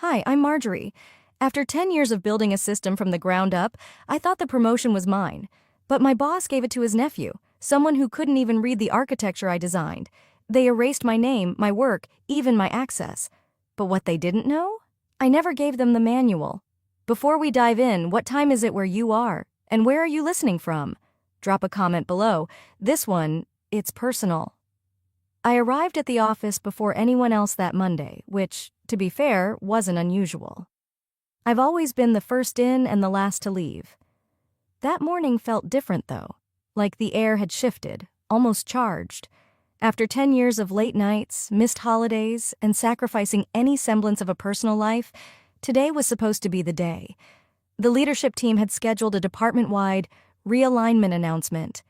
Hi, I'm Marjorie. After 10 years of building a system from the ground up, I thought the promotion was mine. But my boss gave it to his nephew, someone who couldn't even read the architecture I designed. They erased my name, my work, even my access. But what they didn't know? I never gave them the manual. Before we dive in, what time is it where you are? And where are you listening from? Drop a comment below. This one, it's personal. I arrived at the office before anyone else that Monday, which, to be fair, wasn't unusual. I've always been the first in and the last to leave. That morning felt different, though, like the air had shifted, almost charged. After 10 years of late nights, missed holidays, and sacrificing any semblance of a personal life, today was supposed to be the day. The leadership team had scheduled a department-wide realignment announcement.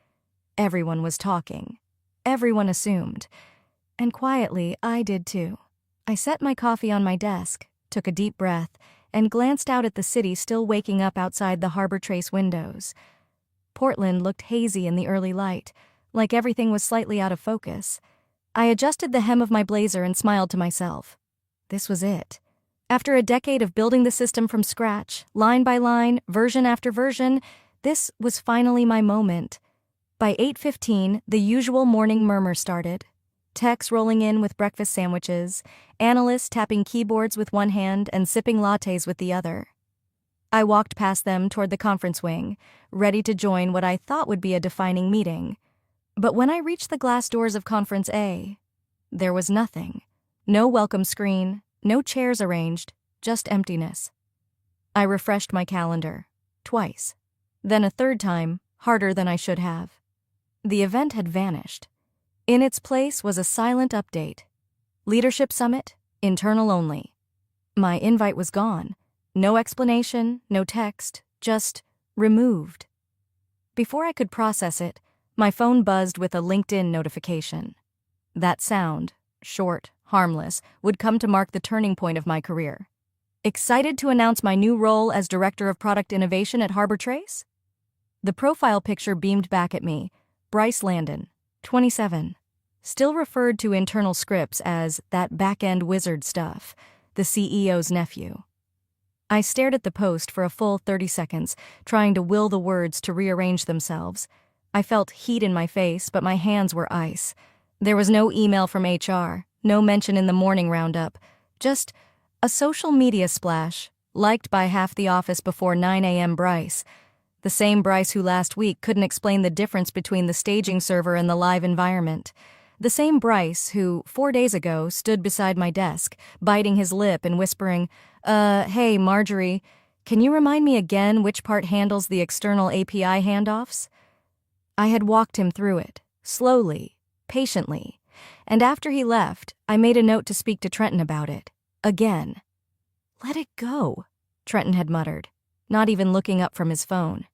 Everyone was talking. Everyone assumed. And quietly, I did too. I set my coffee on my desk, took a deep breath, and glanced out at the city still waking up outside the Harbor Trace windows. Portland looked hazy in the early light, like everything was slightly out of focus. I adjusted the hem of my blazer and smiled to myself. This was it. After a decade of building the system from scratch, line by line, version after version, this was finally my moment. By 8:15, the usual morning murmur started. Techs rolling in with breakfast sandwiches, analysts tapping keyboards with one hand and sipping lattes with the other. I walked past them toward the conference wing, ready to join what I thought would be a defining meeting. But when I reached the glass doors of Conference A, there was nothing. No welcome screen, no chairs arranged, just emptiness. I refreshed my calendar, twice. Then a third time, harder than I should have. The event had vanished. In its place was a silent update. Leadership Summit, internal only. My invite was gone. No explanation, no text, just removed. Before I could process it, my phone buzzed with a LinkedIn notification. That sound, short, harmless, would come to mark the turning point of my career. Excited to announce my new role as Director of Product Innovation at Harbor Trace? The profile picture beamed back at me. Bryce Landon, 27. Still referred to internal scripts as that back-end wizard stuff, the CEO's nephew. I stared at the post for a full 30 seconds, trying to will the words to rearrange themselves. I felt heat in my face, but my hands were ice. There was no email from HR, no mention in the morning roundup, just a social media splash, liked by half the office before 9 a.m. Bryce. The same Bryce who last week couldn't explain the difference between the staging server and the live environment. The same Bryce who, 4 days ago, stood beside my desk, biting his lip and whispering, hey, Marjorie, can you remind me again which part handles the external API handoffs? I had walked him through it, slowly, patiently, and after he left, I made a note to speak to Trenton about it. Again. Let it go, Trenton had muttered, not even looking up from his phone.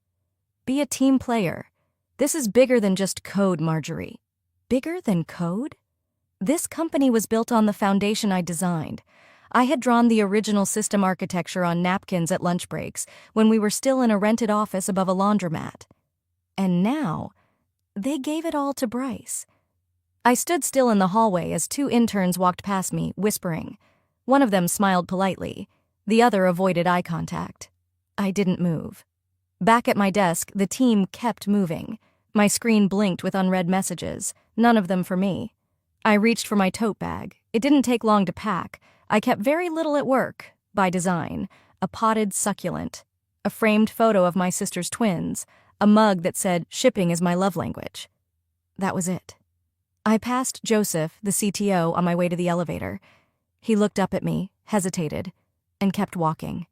Be a team player. This is bigger than just code, Marjorie. Bigger than code? This company was built on the foundation I designed. I had drawn the original system architecture on napkins at lunch breaks when we were still in a rented office above a laundromat. And now, they gave it all to Bryce. I stood still in the hallway as 2 interns walked past me, whispering. One of them smiled politely. The other avoided eye contact. I didn't move. Back at my desk, the team kept moving. My screen blinked with unread messages, none of them for me. I reached for my tote bag. It didn't take long to pack. I kept very little at work, by design. A potted succulent, a framed photo of my sister's twins, a mug that said, "Shipping is my love language." That was it. I passed Joseph, the CTO, on my way to the elevator. He looked up at me, hesitated, and kept walking.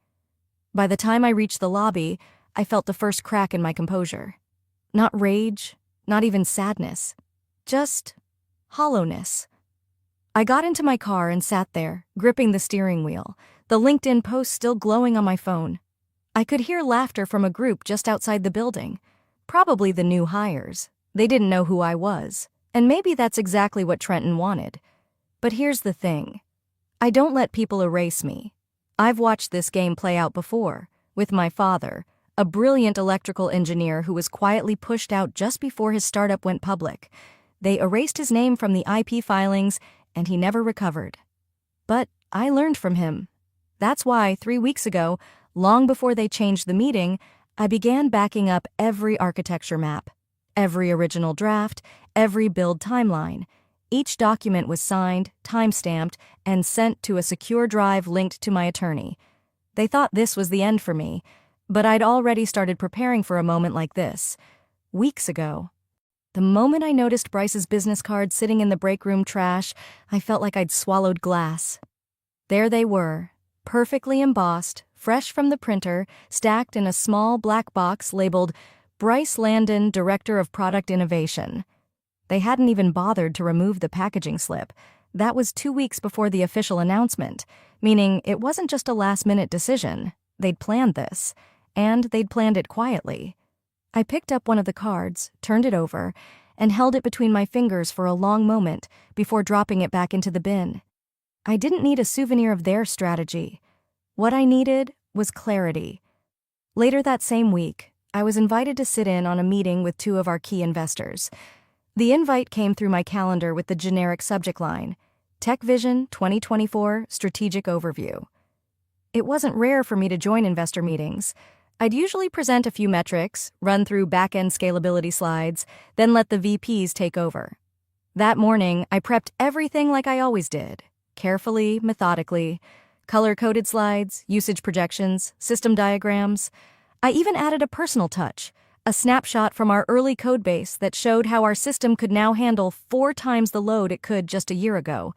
By the time I reached the lobby, I felt the first crack in my composure. Not rage, not even sadness, just hollowness. I got into my car and sat there, gripping the steering wheel, the LinkedIn post still glowing on my phone. I could hear laughter from a group just outside the building. Probably the new hires. They didn't know who I was, and maybe that's exactly what Trenton wanted. But here's the thing. I don't let people erase me. I've watched this game play out before, with my father, a brilliant electrical engineer who was quietly pushed out just before his startup went public. They erased his name from the IP filings, and he never recovered. But I learned from him. That's why 3 weeks ago, long before they changed the meeting, I began backing up every architecture map, every original draft, every build timeline. Each document was signed, time-stamped, and sent to a secure drive linked to my attorney. They thought this was the end for me, but I'd already started preparing for a moment like this. Weeks ago. The moment I noticed Bryce's business card sitting in the break room trash, I felt like I'd swallowed glass. There they were, perfectly embossed, fresh from the printer, stacked in a small black box labeled Bryce Landon, Director of Product Innovation. They hadn't even bothered to remove the packaging slip. That was 2 weeks before the official announcement, meaning it wasn't just a last-minute decision. They'd planned this, and they'd planned it quietly. I picked up one of the cards, turned it over, and held it between my fingers for a long moment before dropping it back into the bin. I didn't need a souvenir of their strategy. What I needed was clarity. Later that same week, I was invited to sit in on a meeting with 2 of our key investors. The invite came through my calendar with the generic subject line, Tech Vision 2024 Strategic Overview. It wasn't rare for me to join investor meetings. I'd usually present a few metrics, run through back-end scalability slides, then let the VPs take over. That morning, I prepped everything like I always did, carefully, methodically, color-coded slides, usage projections, system diagrams. I even added a personal touch, a snapshot from our early codebase that showed how our system could now handle 4 times the load it could just a year ago.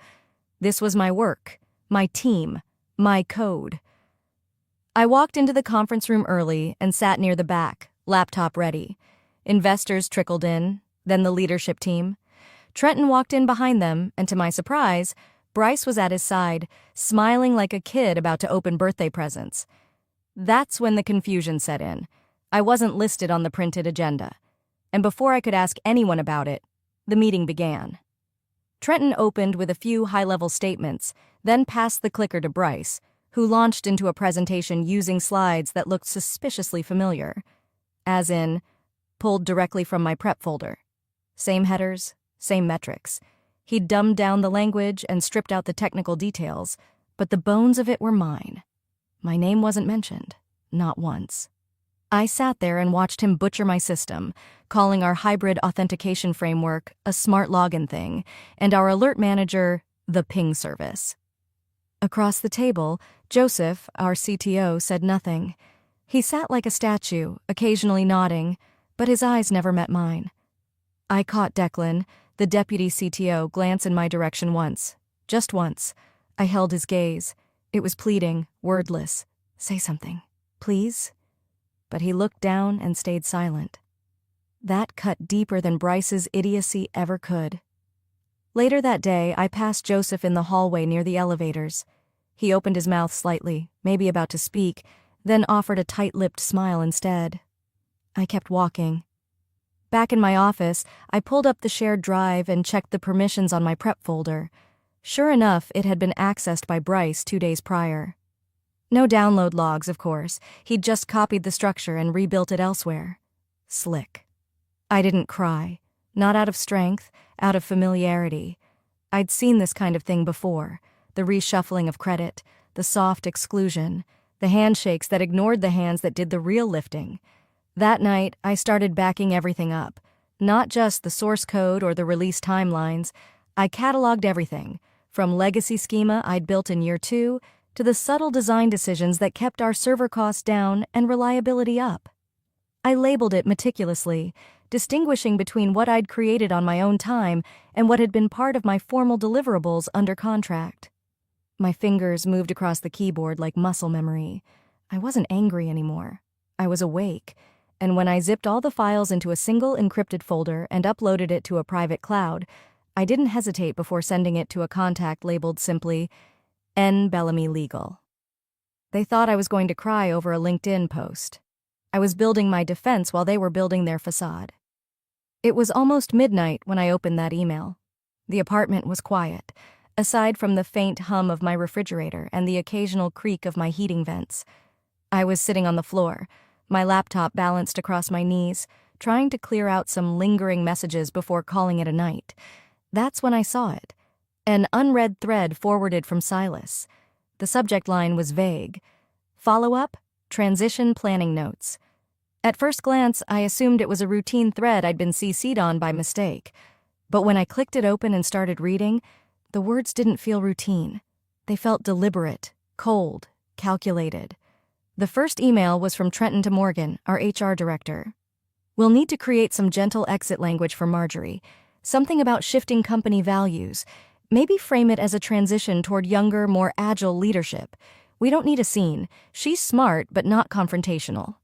This was my work, my team, my code. I walked into the conference room early and sat near the back, laptop ready. Investors trickled in, then the leadership team. Trenton walked in behind them, and to my surprise, Bryce was at his side, smiling like a kid about to open birthday presents. That's when the confusion set in. I wasn't listed on the printed agenda. And before I could ask anyone about it, the meeting began. Trenton opened with a few high-level statements, then passed the clicker to Bryce, who launched into a presentation using slides that looked suspiciously familiar. As in, pulled directly from my prep folder. Same headers, same metrics. He'd dumbed down the language and stripped out the technical details, but the bones of it were mine. My name wasn't mentioned, not once. I sat there and watched him butcher my system, calling our hybrid authentication framework a smart login thing, and our alert manager the ping service. Across the table, Joseph, our CTO, said nothing. He sat like a statue, occasionally nodding, but his eyes never met mine. I caught Declan, the deputy CTO, glance in my direction once. Just once. I held his gaze. It was pleading, wordless. Say something, please? But he looked down and stayed silent. That cut deeper than Bryce's idiocy ever could. Later that day, I passed Joseph in the hallway near the elevators. He opened his mouth slightly, maybe about to speak, then offered a tight-lipped smile instead. I kept walking. Back in my office, I pulled up the shared drive and checked the permissions on my prep folder. Sure enough, it had been accessed by Bryce 2 days prior. No download logs, of course. He'd just copied the structure and rebuilt it elsewhere. Slick. I didn't cry. Not out of strength, out of familiarity. I'd seen this kind of thing before. The reshuffling of credit, the soft exclusion, the handshakes that ignored the hands that did the real lifting. That night, I started backing everything up. Not just the source code or the release timelines. I cataloged everything, from legacy schema I'd built in year 2 to the subtle design decisions that kept our server costs down and reliability up. I labeled it meticulously, distinguishing between what I'd created on my own time and what had been part of my formal deliverables under contract. My fingers moved across the keyboard like muscle memory. I wasn't angry anymore. I was awake, and when I zipped all the files into a single encrypted folder and uploaded it to a private cloud, I didn't hesitate before sending it to a contact labeled simply N. Bellamy Legal. They thought I was going to cry over a LinkedIn post. I was building my defense while they were building their facade. It was almost midnight when I opened that email. The apartment was quiet, aside from the faint hum of my refrigerator and the occasional creak of my heating vents. I was sitting on the floor, my laptop balanced across my knees, trying to clear out some lingering messages before calling it a night. That's when I saw it. An unread thread forwarded from Silas. The subject line was vague. Follow-up, transition planning notes. At first glance, I assumed it was a routine thread I'd been CC'd on by mistake. But when I clicked it open and started reading, the words didn't feel routine. They felt deliberate, cold, calculated. The first email was from Trenton to Morgan, our HR director. We'll need to create some gentle exit language for Marjorie. Something about shifting company values. Maybe frame it as a transition toward younger, more agile leadership. We don't need a scene. She's smart, but not confrontational.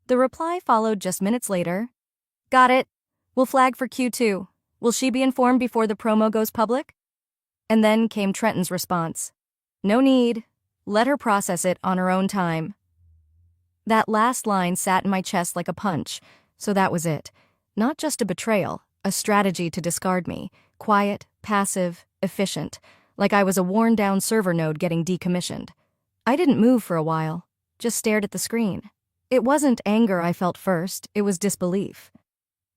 The reply followed just minutes later. Got it. We'll flag for Q2. Will she be informed before the promo goes public? And then came Trenton's response. No need. Let her process it on her own time. That last line sat in my chest like a punch, so that was it. Not just a betrayal, a strategy to discard me. Quiet, passive, efficient, like I was a worn-down server node getting decommissioned. I didn't move for a while, just stared at the screen. It wasn't anger I felt first, it was disbelief.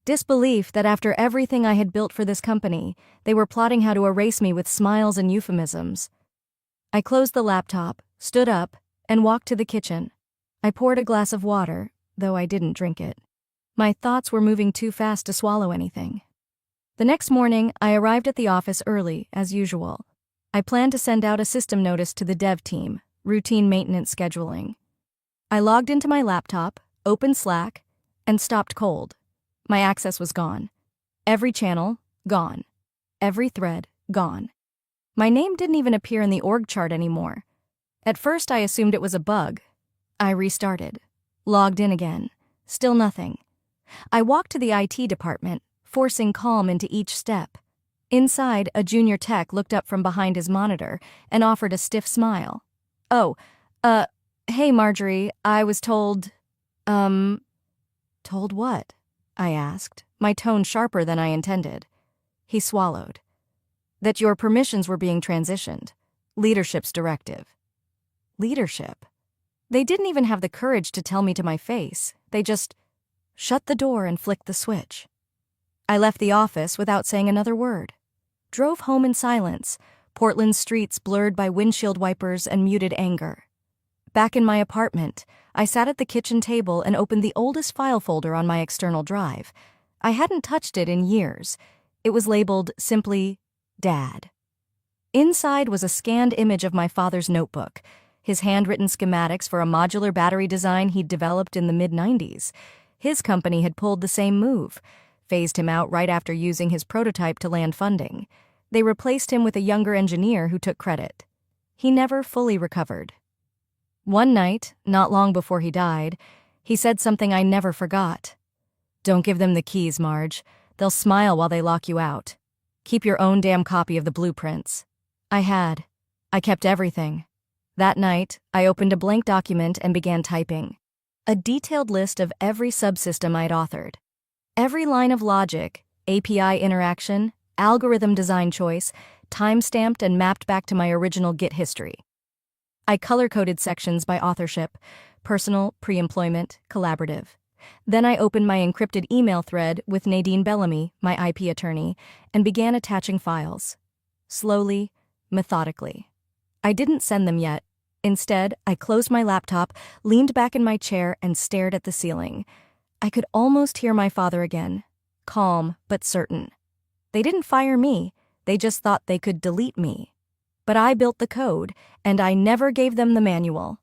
Disbelief that after everything I had built for this company, they were plotting how to erase me with smiles and euphemisms. I closed the laptop, stood up, and walked to the kitchen. I poured a glass of water, though I didn't drink it. My thoughts were moving too fast to swallow anything. The next morning, I arrived at the office early, as usual. I planned to send out a system notice to the dev team, routine maintenance scheduling. I logged into my laptop, opened Slack, and stopped cold. My access was gone. Every channel, gone. Every thread, gone. My name didn't even appear in the org chart anymore. At first, I assumed it was a bug. I restarted. Logged in again. Still nothing. I walked to the IT department, forcing calm into each step. Inside, a junior tech looked up from behind his monitor and offered a stiff smile. Hey Marjorie, I was told... Told what? I asked, my tone sharper than I intended. He swallowed. That your permissions were being transitioned. Leadership's directive. Leadership? They didn't even have the courage to tell me to my face. They just shut the door and flicked the switch. I left the office without saying another word. Drove home in silence, Portland's streets blurred by windshield wipers and muted anger. Back in my apartment, I sat at the kitchen table and opened the oldest file folder on my external drive. I hadn't touched it in years. It was labeled simply, Dad. Inside was a scanned image of my father's notebook, his handwritten schematics for a modular battery design he'd developed in the mid-90s. His company had pulled the same move, phased him out right after using his prototype to land funding. They replaced him with a younger engineer who took credit. He never fully recovered. One night, not long before he died, he said something I never forgot. Don't give them the keys, Marge. They'll smile while they lock you out. Keep your own damn copy of the blueprints. I had. I kept everything. That night, I opened a blank document and began typing. A detailed list of every subsystem I'd authored. Every line of logic, API interaction, algorithm design choice, time-stamped and mapped back to my original Git history. I color-coded sections by authorship, personal, pre-employment, collaborative. Then I opened my encrypted email thread with Nadine Bellamy, my IP attorney, and began attaching files. Slowly, methodically. I didn't send them yet. Instead, I closed my laptop, leaned back in my chair, and stared at the ceiling. I could almost hear my father again, calm but certain. They didn't fire me, they just thought they could delete me. But I built the code, and I never gave them the manual.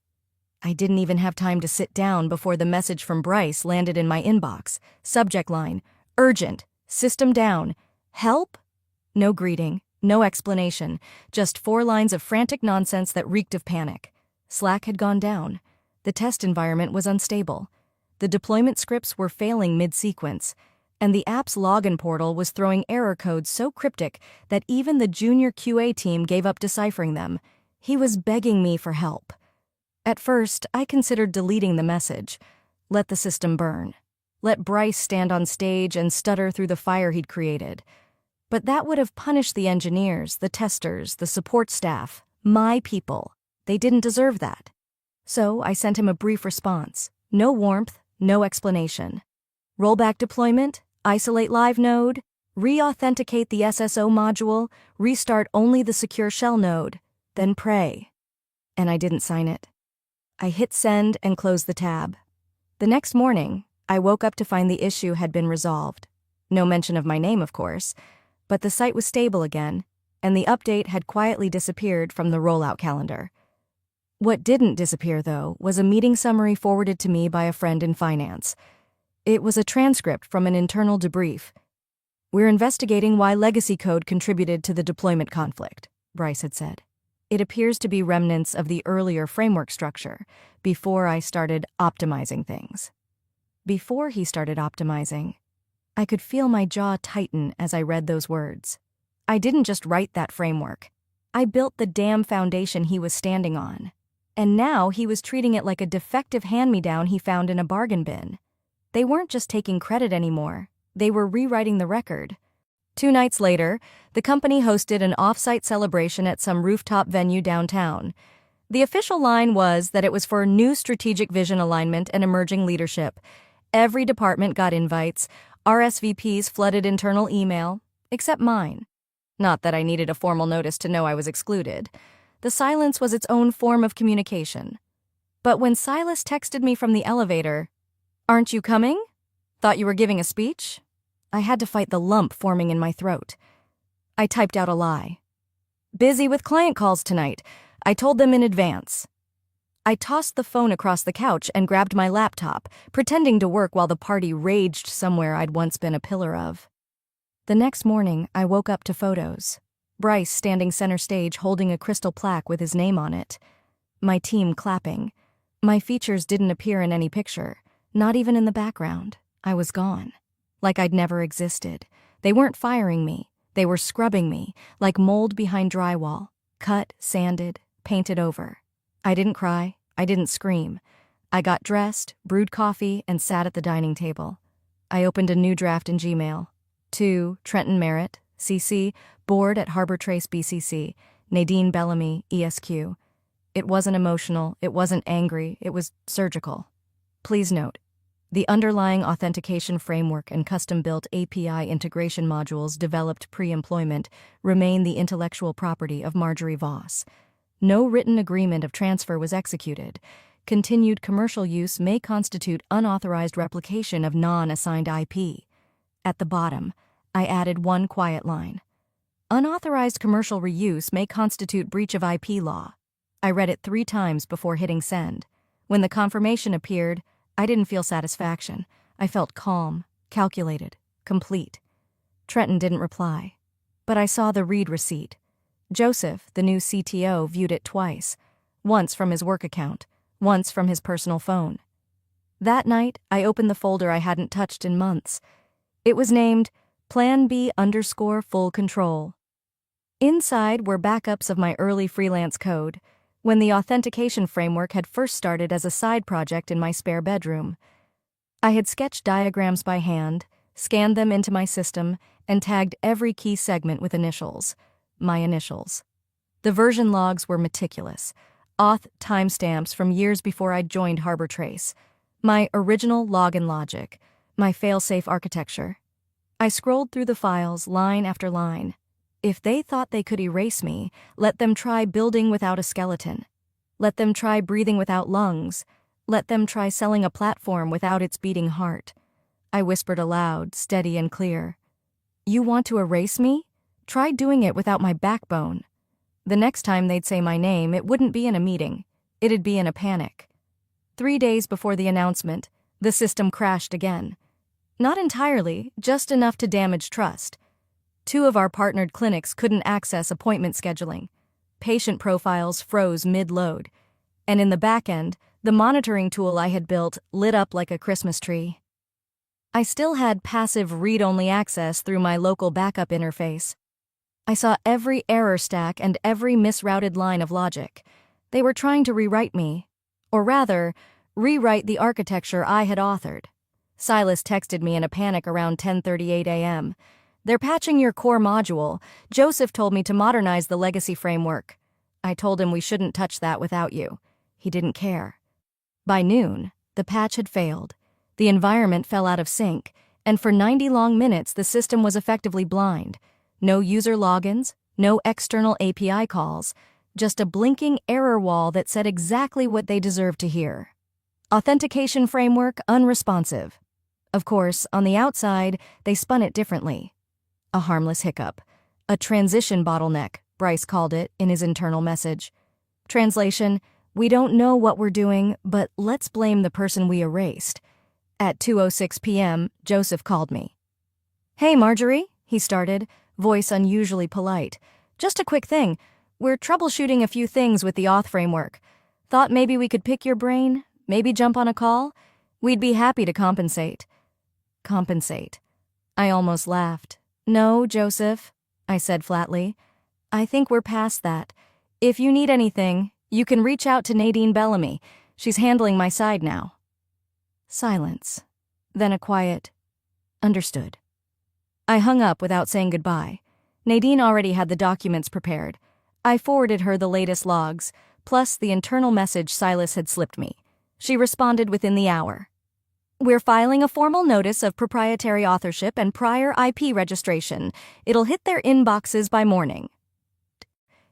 I didn't even have time to sit down before the message from Bryce landed in my inbox. Subject line, urgent, system down, help? No greeting, no explanation, just 4 lines of frantic nonsense that reeked of panic. Slack had gone down. The test environment was unstable. The deployment scripts were failing mid-sequence, and the app's login portal was throwing error codes so cryptic that even the junior QA team gave up deciphering them. He was begging me for help. At first, I considered deleting the message. Let the system burn. Let Bryce stand on stage and stutter through the fire he'd created. But that would have punished the engineers, the testers, the support staff, my people. They didn't deserve that. So I sent him a brief response. No warmth, no explanation. Rollback deployment, isolate live node, re-authenticate the SSO module, restart only the secure shell node. then pray. And I didn't sign it. I hit send and closed the tab. The next morning, I woke up to find the issue had been resolved. No mention of my name, of course, but the site was stable again, and the update had quietly disappeared from the rollout calendar. What didn't disappear, though, was a meeting summary forwarded to me by a friend in finance. It was a transcript from an internal debrief. "We're investigating why legacy code contributed to the deployment conflict," Bryce had said. It appears to be remnants of the earlier framework structure, before I started optimizing things. Before he started optimizing, I could feel my jaw tighten as I read those words. I didn't just write that framework. I built the damn foundation he was standing on. And now he was treating it like a defective hand-me-down he found in a bargain bin. They weren't just taking credit anymore. They were rewriting the record. 2 nights later, the company hosted an off-site celebration at some rooftop venue downtown. The official line was that it was for new strategic vision alignment and emerging leadership. Every department got invites. RSVPs flooded internal email, except mine. Not that I needed a formal notice to know I was excluded. The silence was its own form of communication. But when Silas texted me from the elevator, "Aren't you coming? Thought you were giving a speech?" I had to fight the lump forming in my throat. I typed out a lie. "Busy with client calls tonight. I told them in advance." I tossed the phone across the couch and grabbed my laptop, pretending to work while the party raged somewhere I'd once been a pillar of. The next morning, I woke up to photos. Bryce standing center stage holding a crystal plaque with his name on it. My team clapping. My features didn't appear in any picture, not even in the background. I was gone. Like I'd never existed. They weren't firing me. They were scrubbing me, like mold behind drywall. Cut, sanded, painted over. I didn't cry. I didn't scream. I got dressed, brewed coffee, and sat at the dining table. I opened a new draft in Gmail. To Trenton Merritt, CC, board at Harbor Trace BCC, Nadine Bellamy, ESQ. It wasn't emotional, it wasn't angry, it was surgical. Please note, the underlying authentication framework and custom-built API integration modules developed pre-employment remain the intellectual property of Marjorie Voss. No written agreement of transfer was executed. Continued commercial use may constitute unauthorized replication of non-assigned IP. At the bottom, I added one quiet line. Unauthorized commercial reuse may constitute breach of IP law. I read it 3 times before hitting send. When the confirmation appeared, I didn't feel satisfaction. I felt calm, calculated, complete. Trenton didn't reply. But I saw the read receipt. Joseph, the new CTO, viewed it twice. Once from his work account, once from his personal phone. That night, I opened the folder I hadn't touched in months. It was named Plan B_full control. Inside were backups of my early freelance code, when the authentication framework had first started as a side project in my spare bedroom. I had sketched diagrams by hand, scanned them into my system, and tagged every key segment with initials. My initials. The version logs were meticulous. Auth timestamps from years before I'd joined Harbor Trace. My original login logic. My fail-safe architecture. I scrolled through the files line after line. If they thought they could erase me, let them try building without a skeleton. Let them try breathing without lungs. Let them try selling a platform without its beating heart. I whispered aloud, steady and clear. You want to erase me? Try doing it without my backbone. The next time they'd say my name, it wouldn't be in a meeting. It'd be in a panic. 3 days before the announcement, the system crashed again. Not entirely, just enough to damage trust. 2 of our partnered clinics couldn't access appointment scheduling. Patient profiles froze mid-load. And in the back end, the monitoring tool I had built lit up like a Christmas tree. I still had passive read-only access through my local backup interface. I saw every error stack and every misrouted line of logic. They were trying to rewrite me. Or rather, rewrite the architecture I had authored. Silas texted me in a panic around 10:38 a.m. They're patching your core module. Joseph told me to modernize the legacy framework. I told him we shouldn't touch that without you. He didn't care. By noon, the patch had failed. The environment fell out of sync, and for 90 long minutes the system was effectively blind. No user logins, no external API calls. Just a blinking error wall that said exactly what they deserved to hear. Authentication framework unresponsive. Of course, on the outside, they spun it differently. A harmless hiccup. A transition bottleneck, Bryce called it in his internal message. Translation: we don't know what we're doing, but let's blame the person we erased. At 2:06 p.m., Joseph called me. "Hey, Marjorie," he started, voice unusually polite. "Just a quick thing. We're troubleshooting a few things with the auth framework. Thought maybe we could pick your brain, maybe jump on a call? We'd be happy to compensate." Compensate. I almost laughed. "No, Joseph," I said flatly. "I think we're past that. If you need anything, you can reach out to Nadine Bellamy. She's handling my side now." Silence. Then a quiet, "Understood." I hung up without saying goodbye. Nadine already had the documents prepared. I forwarded her the latest logs, plus the internal message Silas had slipped me. She responded within the hour. "We're filing a formal notice of proprietary authorship and prior IP registration. It'll hit their inboxes by morning."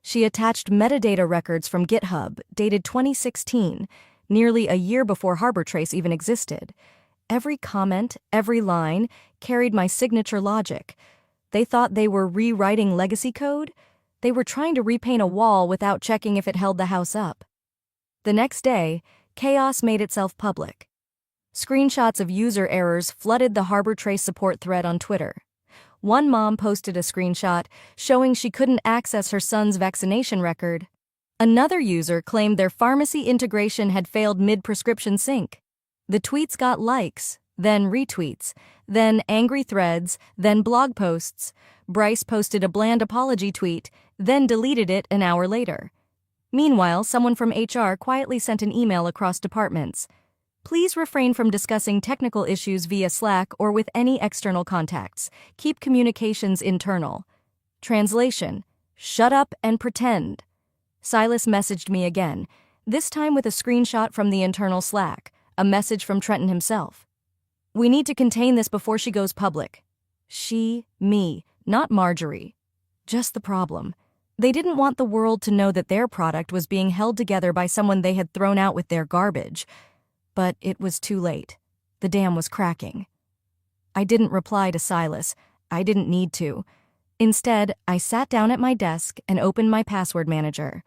She attached metadata records from GitHub, dated 2016, nearly a year before HarborTrace even existed. Every comment, every line, carried my signature logic. They thought they were rewriting legacy code? They were trying to repaint a wall without checking if it held the house up. The next day, chaos made itself public. Screenshots of user errors flooded the HarborTrace support thread on Twitter. One mom posted a screenshot showing she couldn't access her son's vaccination record. Another user claimed their pharmacy integration had failed mid-prescription sync. The tweets got likes, then retweets, then angry threads, then blog posts. Bryce posted a bland apology tweet, then deleted it an hour later. Meanwhile, someone from HR quietly sent an email across departments. "Please refrain from discussing technical issues via Slack or with any external contacts. Keep communications internal." Translation: shut up and pretend. Silas messaged me again, this time with a screenshot from the internal Slack, a message from Trenton himself. "We need to contain this before she goes public." She, me, not Marjorie. Just the problem. They didn't want the world to know that their product was being held together by someone they had thrown out with their garbage. But it was too late. The dam was cracking. I didn't reply to Silas. I didn't need to. Instead, I sat down at my desk and opened my password manager.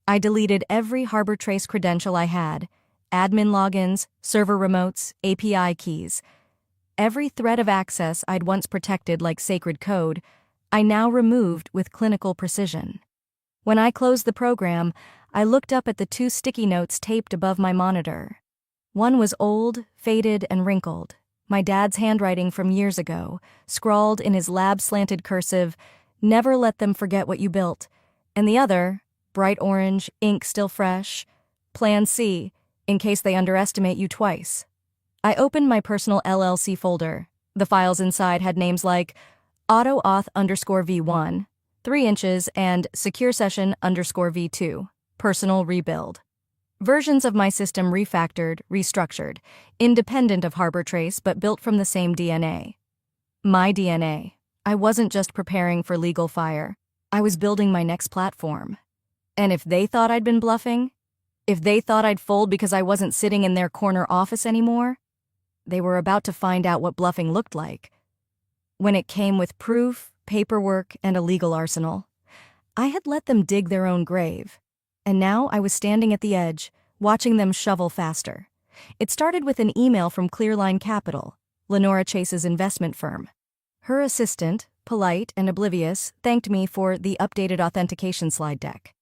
I deleted every HarborTrace credential I had: admin logins, server remotes, API keys. Every thread of access I'd once protected like sacred code, I now removed with clinical precision. When I closed the program, I looked up at the 2 sticky notes taped above my monitor. One was old, faded, and wrinkled, my dad's handwriting from years ago, scrawled in his lab-slanted cursive, "Never let them forget what you built." And the other, bright orange, ink still fresh, "Plan C, in case they underestimate you twice." I opened my personal LLC folder. The files inside had names like AutoAuth_V1, 3 inches, and SecureSession_V2, personal rebuild. Versions of my system refactored, restructured, independent of HarborTrace but built from the same DNA. My DNA. I wasn't just preparing for legal fire. I was building my next platform. And if they thought I'd been bluffing, if they thought I'd fold because I wasn't sitting in their corner office anymore, they were about to find out what bluffing looked like. When it came with proof, paperwork, and a legal arsenal, I had let them dig their own grave. And now I was standing at the edge, watching them shovel faster. It started with an email from Clearline Capital, Lenora Chase's investment firm. Her assistant, polite and oblivious, thanked me for the updated authentication slide deck.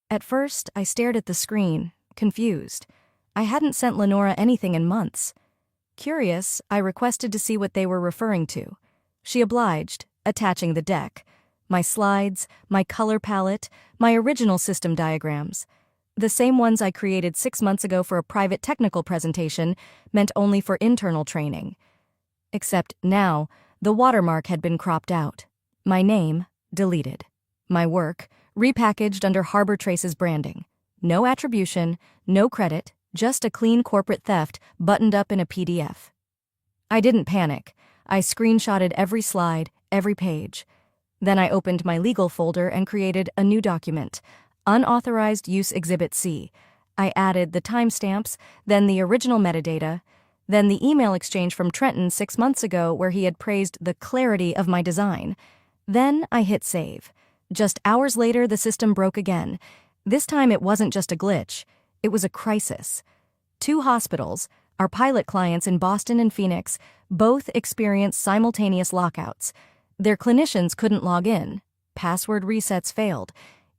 At first, I stared at the screen, confused. I hadn't sent Lenora anything in months. Curious, I requested to see what they were referring to. She obliged, attaching the deck. My slides, my color palette, my original system diagrams. The same ones I created 6 months ago for a private technical presentation, meant only for internal training. Except now, the watermark had been cropped out. My name, deleted. My work, repackaged under HarborTrace's branding. No attribution, no credit, just a clean corporate theft buttoned up in a PDF. I didn't panic. I screenshotted every slide, every page. Then I opened my legal folder and created a new document, Unauthorized use Exhibit C. I added the timestamps, then the original metadata, then the email exchange from Trenton 6 months ago where he had praised the clarity of my design. Then I hit save. Just hours later, the system broke again. This time it wasn't just a glitch. It was a crisis. 2 hospitals, our pilot clients in Boston and Phoenix, both experienced simultaneous lockouts. Their clinicians couldn't log in. Password resets failed.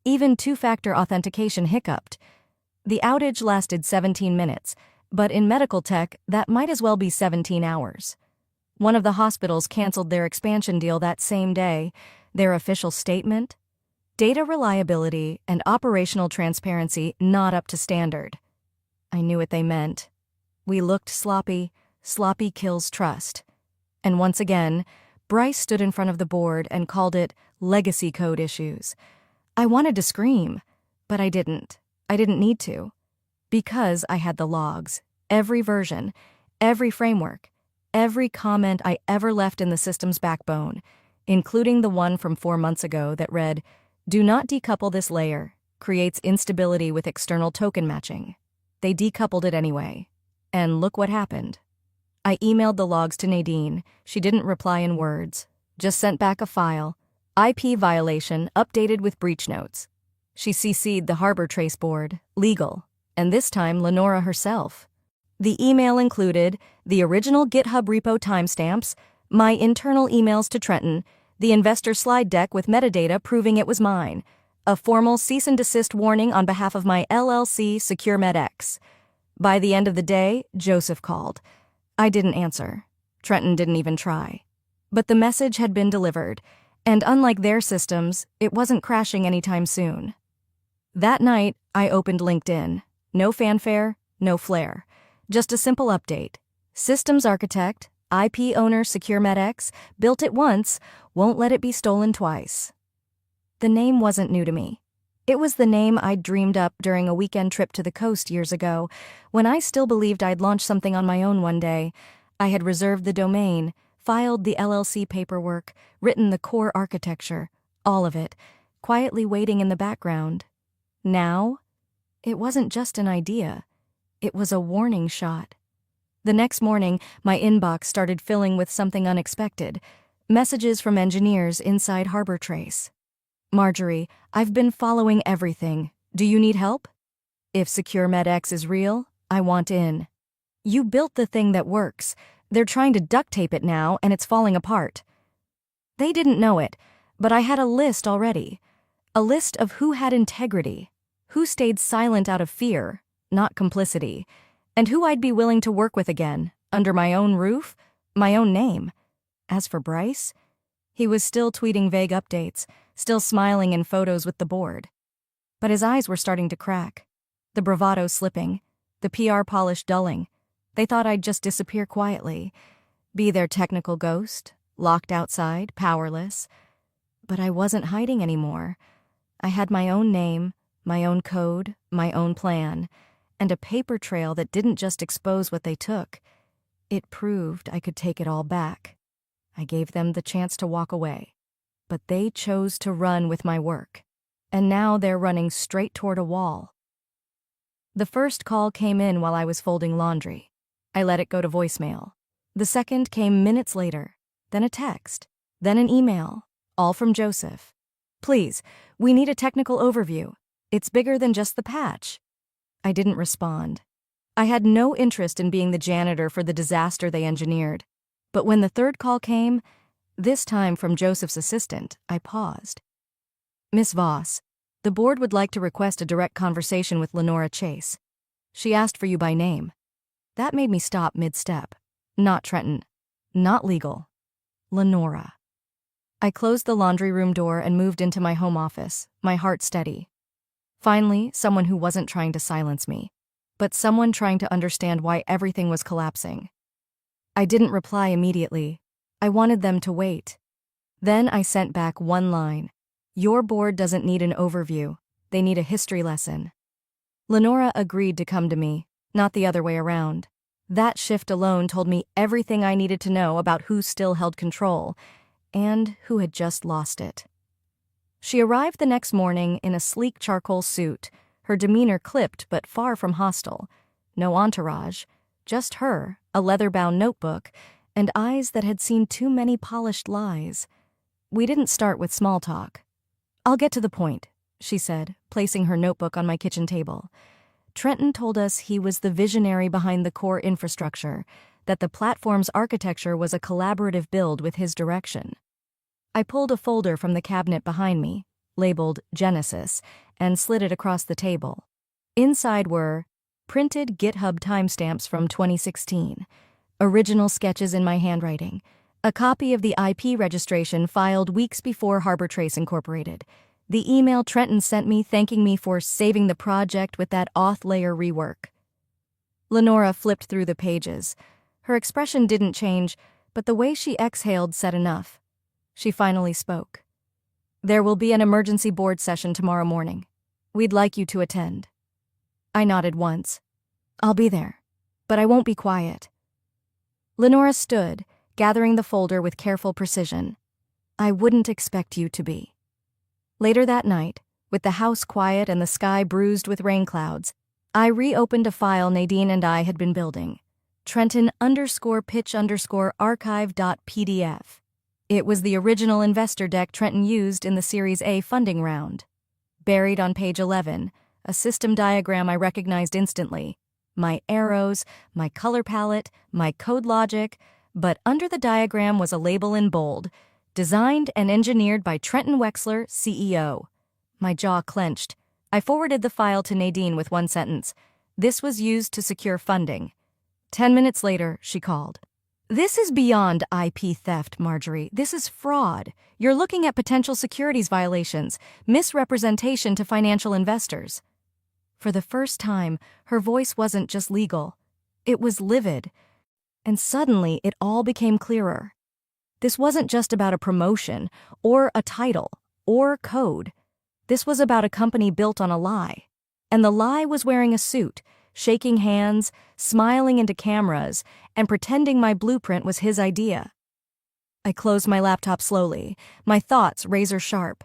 Even 2-factor authentication hiccuped. The outage lasted 17 minutes, but in medical tech, that might as well be 17 hours. One of the hospitals canceled their expansion deal that same day. Their official statement? Data reliability and operational transparency not up to standard. I knew what they meant. We looked sloppy. Sloppy kills trust. And once again, Bryce stood in front of the board and called it legacy code issues. I wanted to scream, but I didn't. I didn't need to. Because I had the logs, every version, every framework, every comment I ever left in the system's backbone, including the one from 4 months ago that read, "Do not decouple this layer, creates instability with external token matching." They decoupled it anyway. And look what happened. I emailed the logs to Nadine. She didn't reply in words, just sent back a file, IP violation updated with breach notes. She CC'd the Harbor Trace board, legal, and this time Lenora herself. The email included the original GitHub repo timestamps, my internal emails to Trenton, the investor slide deck with metadata proving it was mine, a formal cease and desist warning on behalf of my LLC SecureMedX. By the end of the day, Joseph called. I didn't answer. Trenton didn't even try. But the message had been delivered, and unlike their systems, it wasn't crashing anytime soon. That night, I opened LinkedIn. No fanfare, no flair. Just a simple update. Systems architect, IP owner SecureMedX, built it once, won't let it be stolen twice. The name wasn't new to me. It was the name I'd dreamed up during a weekend trip to the coast years ago, when I still believed I'd launch something on my own one day. I had reserved the domain, filed the LLC paperwork, written the core architecture, all of it, quietly waiting in the background. Now, it wasn't just an idea. It was a warning shot. The next morning, my inbox started filling with something unexpected. Messages from engineers inside Harbor Trace. "Marjorie, I've been following everything. Do you need help? If SecureMedX is real, I want in. You built the thing that works. They're trying to duct tape it now, and it's falling apart." They didn't know it, but I had a list already. A list of who had integrity, who stayed silent out of fear, not complicity, and who I'd be willing to work with again, under my own roof, my own name. As for Bryce, he was still tweeting vague updates, still smiling in photos with the board. But his eyes were starting to crack, the bravado slipping, the PR polish dulling. They thought I'd just disappear quietly, be their technical ghost, locked outside, powerless. But I wasn't hiding anymore. I had my own name, my own code, my own plan, and a paper trail that didn't just expose what they took. It proved I could take it all back. I gave them the chance to walk away, but they chose to run with my work, and now they're running straight toward a wall. The first call came in while I was folding laundry. I let it go to voicemail. The second came minutes later, then a text, then an email, all from Joseph. "Please, we need a technical overview. It's bigger than just the patch." I didn't respond. I had no interest in being the janitor for the disaster they engineered. But when the third call came, this time from Joseph's assistant, I paused. "Miss Voss, the board would like to request a direct conversation with Lenora Chase. She asked for you by name." That made me stop mid-step. Not Trenton. Not legal. Lenora. I closed the laundry room door and moved into my home office, my heart steady. Finally, someone who wasn't trying to silence me, but someone trying to understand why everything was collapsing. I didn't reply immediately. I wanted them to wait. Then I sent back one line. "Your board doesn't need an overview. They need a history lesson." Lenora agreed to come to me, not the other way around. That shift alone told me everything I needed to know about who still held control, and who had just lost it. She arrived the next morning in a sleek charcoal suit, her demeanor clipped but far from hostile. No entourage, just her, a leather-bound notebook, and eyes that had seen too many polished lies. We didn't start with small talk. "I'll get to the point," she said, placing her notebook on my kitchen table. Trenton told us he was the visionary behind the core infrastructure, that the platform's architecture was a collaborative build with his direction. I pulled a folder from the cabinet behind me, labeled Genesis, and slid it across the table. Inside were printed GitHub timestamps from 2016, original sketches in my handwriting, a copy of the IP registration filed weeks before Harbor Trace Incorporated, the email Trenton sent me thanking me for saving the project with that auth layer rework. Lenora flipped through the pages. Her expression didn't change, but the way she exhaled said enough. She finally spoke. "There will be an emergency board session tomorrow morning. We'd like you to attend." I nodded once. "I'll be there, but I won't be quiet." Lenora stood, gathering the folder with careful precision. "I wouldn't expect you to be." Later that night, with the house quiet and the sky bruised with rain clouds, I reopened a file Nadine and I had been building. Trenton_pitch_archive.pdf. It was the original investor deck Trenton used in the Series A funding round. Buried on page 11, a system diagram I recognized instantly. My arrows, my color palette, my code logic, but under the diagram was a label in bold, designed and engineered by Trenton Wexler, CEO. My jaw clenched. I forwarded the file to Nadine with one sentence. This was used to secure funding. 10 minutes later, she called. "This is beyond IP theft, Marjorie. This is fraud. You're looking at potential securities violations, misrepresentation to financial investors." For the first time, her voice wasn't just legal. It was livid. And suddenly, it all became clearer. This wasn't just about a promotion, or a title, or code. This was about a company built on a lie. And the lie was wearing a suit, shaking hands, smiling into cameras, and pretending my blueprint was his idea. I closed my laptop slowly, my thoughts razor sharp.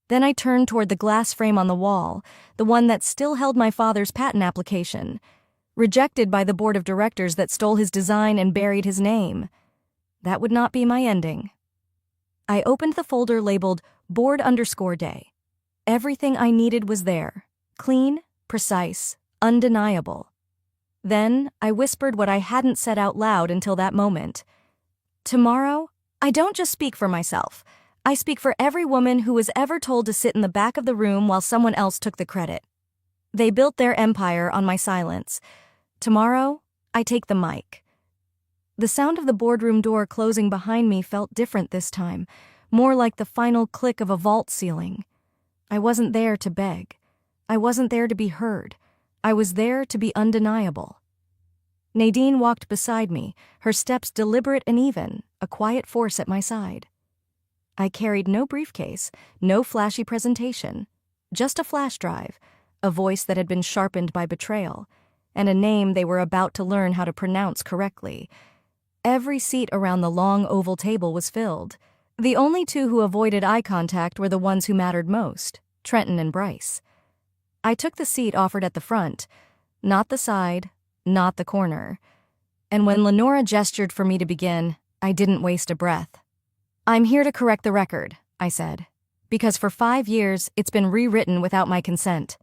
Then I turned toward the glass frame on the wall, the one that still held my father's patent application, rejected by the board of directors that stole his design and buried his name. That would not be my ending. I opened the folder labeled Board_Day. Everything I needed was there, clean, precise, undeniable. Then I whispered what I hadn't said out loud until that moment. Tomorrow, I don't just speak for myself. I speak for every woman who was ever told to sit in the back of the room while someone else took the credit. They built their empire on my silence. Tomorrow, I take the mic. The sound of the boardroom door closing behind me felt different this time, more like the final click of a vault ceiling. I wasn't there to beg. I wasn't there to be heard. I was there to be undeniable. Nadine walked beside me, her steps deliberate and even, a quiet force at my side. I carried no briefcase, no flashy presentation, just a flash drive, a voice that had been sharpened by betrayal, and a name they were about to learn how to pronounce correctly. Every seat around the long oval table was filled. The only two who avoided eye contact were the ones who mattered most, Trenton and Bryce. I took the seat offered at the front, not the side, not the corner. And when Lenora gestured for me to begin, I didn't waste a breath. "I'm here to correct the record," I said, "because for 5 years it's been rewritten without my consent."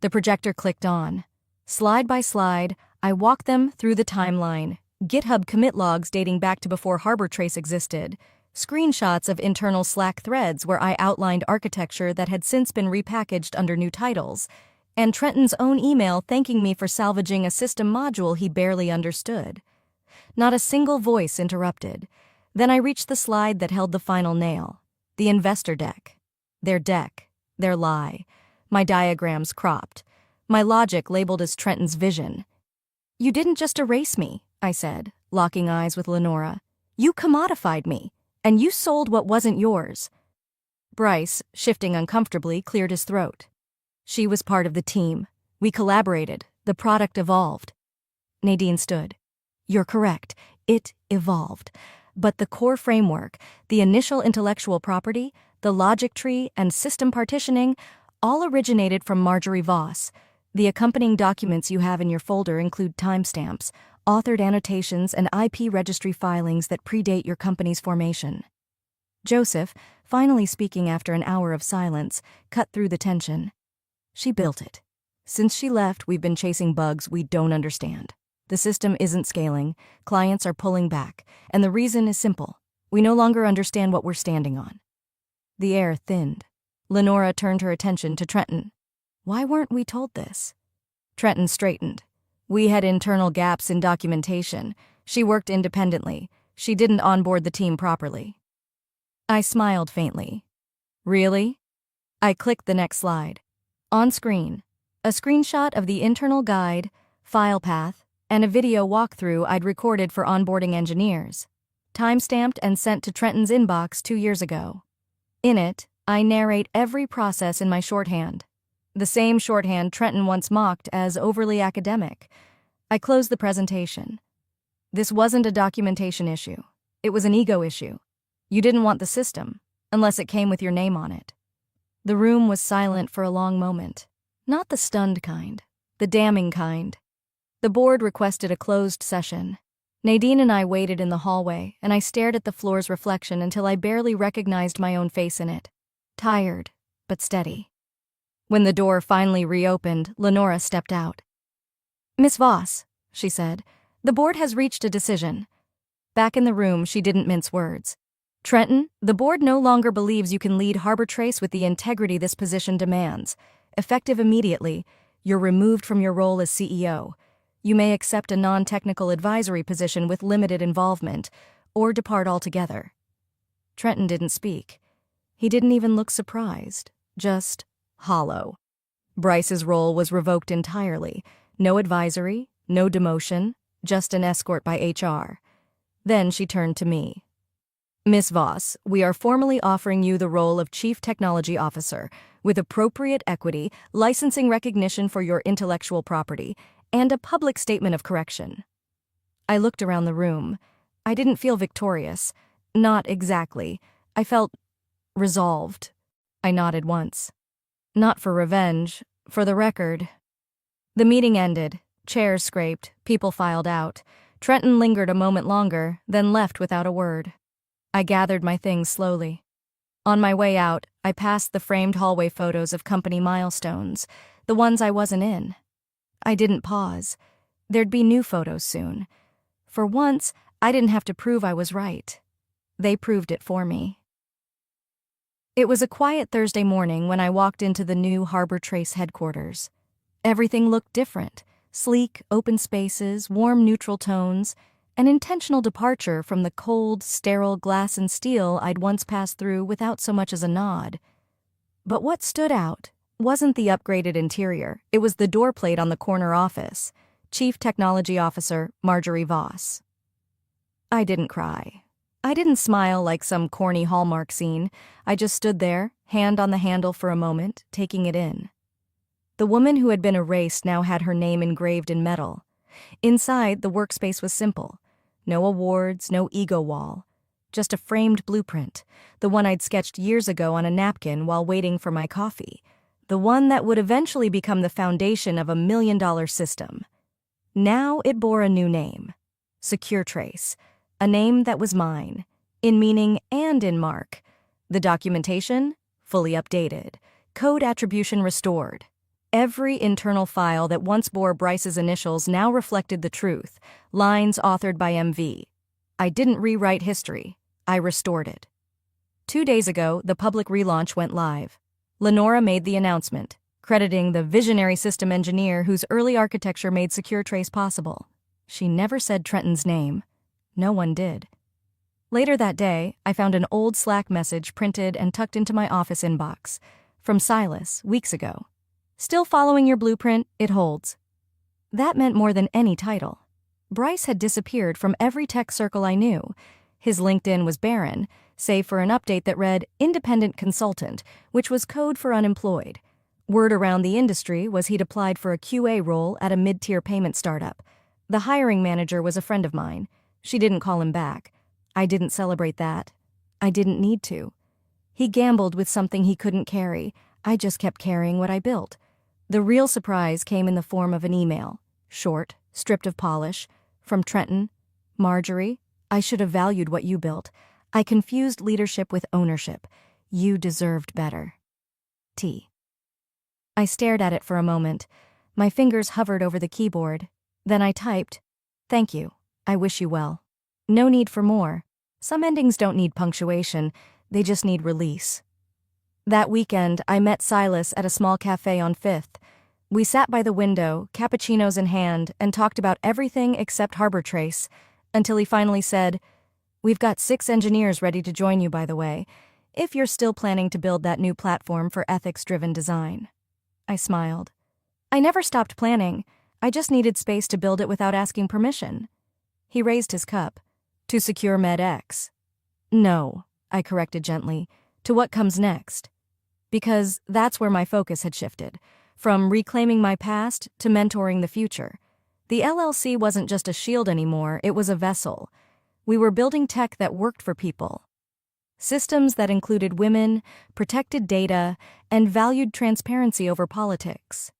The projector clicked on. Slide by slide, I walked them through the timeline, GitHub commit logs dating back to before Harbor Trace existed, screenshots of internal Slack threads where I outlined architecture that had since been repackaged under new titles, and Trenton's own email thanking me for salvaging a system module he barely understood. Not a single voice interrupted. Then I reached the slide that held the final nail, the investor deck. Their lie, my diagrams cropped, my logic labeled as Trenton's vision. "You didn't just erase me," I said, locking eyes with Lenora. "You commodified me. And you sold what wasn't yours." Bryce, shifting uncomfortably, cleared his throat. "She was part of the team. We collaborated. The product evolved." Nadine stood. "You're correct. It evolved. But the core framework, the initial intellectual property, the logic tree, and system partitioning all originated from Marjorie Voss. The accompanying documents you have in your folder include timestamps, authored annotations, and IP registry filings that predate your company's formation. Joseph, finally speaking after an hour of silence, cut through the tension. She built it. Since she left, we've been chasing bugs we don't understand. The system isn't scaling, clients are pulling back, and the reason is simple. We no longer understand what we're standing on. The air thinned. Lenora turned her attention to Trenton. Why weren't we told this? Trenton straightened. We had internal gaps in documentation. She worked independently. She didn't onboard the team properly. I smiled faintly. Really? I clicked the next slide. On screen, a screenshot of the internal guide, file path, and a video walkthrough I'd recorded for onboarding engineers, timestamped and sent to Trenton's inbox 2 years ago. In it, I narrate every process in my shorthand. The same shorthand Trenton once mocked as overly academic. I closed the presentation. This wasn't a documentation issue. It was an ego issue. You didn't want the system, unless it came with your name on it. The room was silent for a long moment. Not the stunned kind, the damning kind. The board requested a closed session. Nadine and I waited in the hallway, and I stared at the floor's reflection until I barely recognized my own face in it. Tired, but steady. When the door finally reopened, Lenora stepped out. Miss Voss, she said, the board has reached a decision. Back in the room, she didn't mince words. Trenton, the board no longer believes you can lead Harbor Trace with the integrity this position demands. Effective immediately, you're removed from your role as CEO. You may accept a non-technical advisory position with limited involvement, or depart altogether. Trenton didn't speak. He didn't even look surprised, just hollow. Bryce's role was revoked entirely. No advisory, no demotion, just an escort by HR. Then she turned to me. Miss Voss, we are formally offering you the role of Chief Technology Officer, with appropriate equity, licensing recognition for your intellectual property, and a public statement of correction. I looked around the room. I didn't feel victorious. Not exactly. I felt resolved. I nodded once. Not for revenge, for the record. The meeting ended. Chairs scraped. People filed out. Trenton lingered a moment longer, then left without a word. I gathered my things slowly. On my way out, I passed the framed hallway photos of company milestones, the ones I wasn't in. I didn't pause. There'd be new photos soon. For once, I didn't have to prove I was right. They proved it for me. It was a quiet Thursday morning when I walked into the new Harbor Trace headquarters. Everything looked different. Sleek, open spaces, warm neutral tones, an intentional departure from the cold, sterile glass and steel I'd once passed through without so much as a nod. But what stood out wasn't the upgraded interior, it was the door plate on the corner office. Chief Technology Officer Marjorie Voss. I didn't cry. I didn't smile like some corny Hallmark scene. I just stood there, hand on the handle for a moment, taking it in. The woman who had been erased now had her name engraved in metal. Inside, the workspace was simple. No awards, no ego wall. Just a framed blueprint, the one I'd sketched years ago on a napkin while waiting for my coffee. The one that would eventually become the foundation of $1 million system. Now it bore a new name. Secure Trace. A name that was mine, in meaning and in mark. The documentation, fully updated. Code attribution restored. Every internal file that once bore Bryce's initials now reflected the truth, lines authored by MV. I didn't rewrite history. I restored it. 2 days ago, the public relaunch went live. Lenora made the announcement, crediting the visionary system engineer whose early architecture made Secure Trace possible. She never said Trenton's name. No one did. Later that day, I found an old Slack message printed and tucked into my office inbox. From Silas, weeks ago. Still following your blueprint, it holds. That meant more than any title. Bryce had disappeared from every tech circle I knew. His LinkedIn was barren, save for an update that read independent consultant, which was code for unemployed. Word around the industry was he'd applied for a QA role at a mid-tier payment startup. The hiring manager was a friend of mine. She didn't call him back. I didn't celebrate that. I didn't need to. He gambled with something he couldn't carry. I just kept carrying what I built. The real surprise came in the form of an email. Short, stripped of polish. From Trenton. Marjorie, I should have valued what you built. I confused leadership with ownership. You deserved better. T. I stared at it for a moment. My fingers hovered over the keyboard. Then I typed, "Thank you. I wish you well." No need for more. Some endings don't need punctuation, they just need release. That weekend, I met Silas at a small cafe on 5th. We sat by the window, cappuccinos in hand, and talked about everything except Harbor Trace, until he finally said, "We've got 6 engineers ready to join you, by the way, if you're still planning to build that new platform for ethics-driven design." I smiled. I never stopped planning. I just needed space to build it without asking permission. He raised his cup. "To secure MedX." "No," I corrected gently, "to what comes next." Because that's where my focus had shifted, from reclaiming my past to mentoring the future. The LLC wasn't just a shield anymore, it was a vessel. We were building tech that worked for people. Systems that included women, protected data, and valued transparency over politics.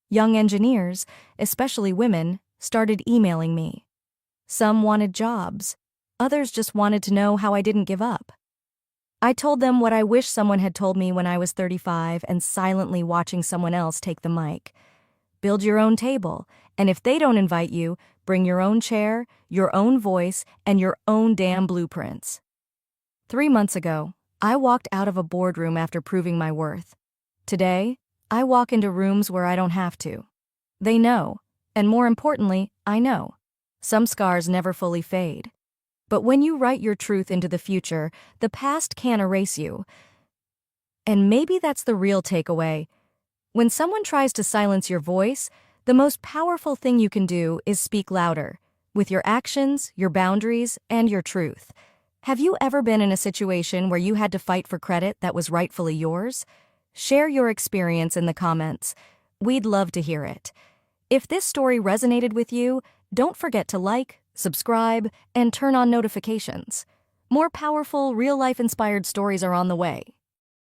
Young engineers, especially women, started emailing me. Some wanted jobs. Others just wanted to know how I didn't give up. I told them what I wish someone had told me when I was 35 and silently watching someone else take the mic. Build your own table, and if they don't invite you, bring your own chair, your own voice, and your own damn blueprints. 3 months ago, I walked out of a boardroom after proving my worth. Today, I walk into rooms where I don't have to. They know, and more importantly, I know. Some scars never fully fade. But when you write your truth into the future, the past can't erase you. And maybe that's the real takeaway. When someone tries to silence your voice, the most powerful thing you can do is speak louder, with your actions, your boundaries, and your truth. Have you ever been in a situation where you had to fight for credit that was rightfully yours? Share your experience in the comments. We'd love to hear it. If this story resonated with you, don't forget to like, subscribe, and turn on notifications. More powerful, real-life inspired stories are on the way.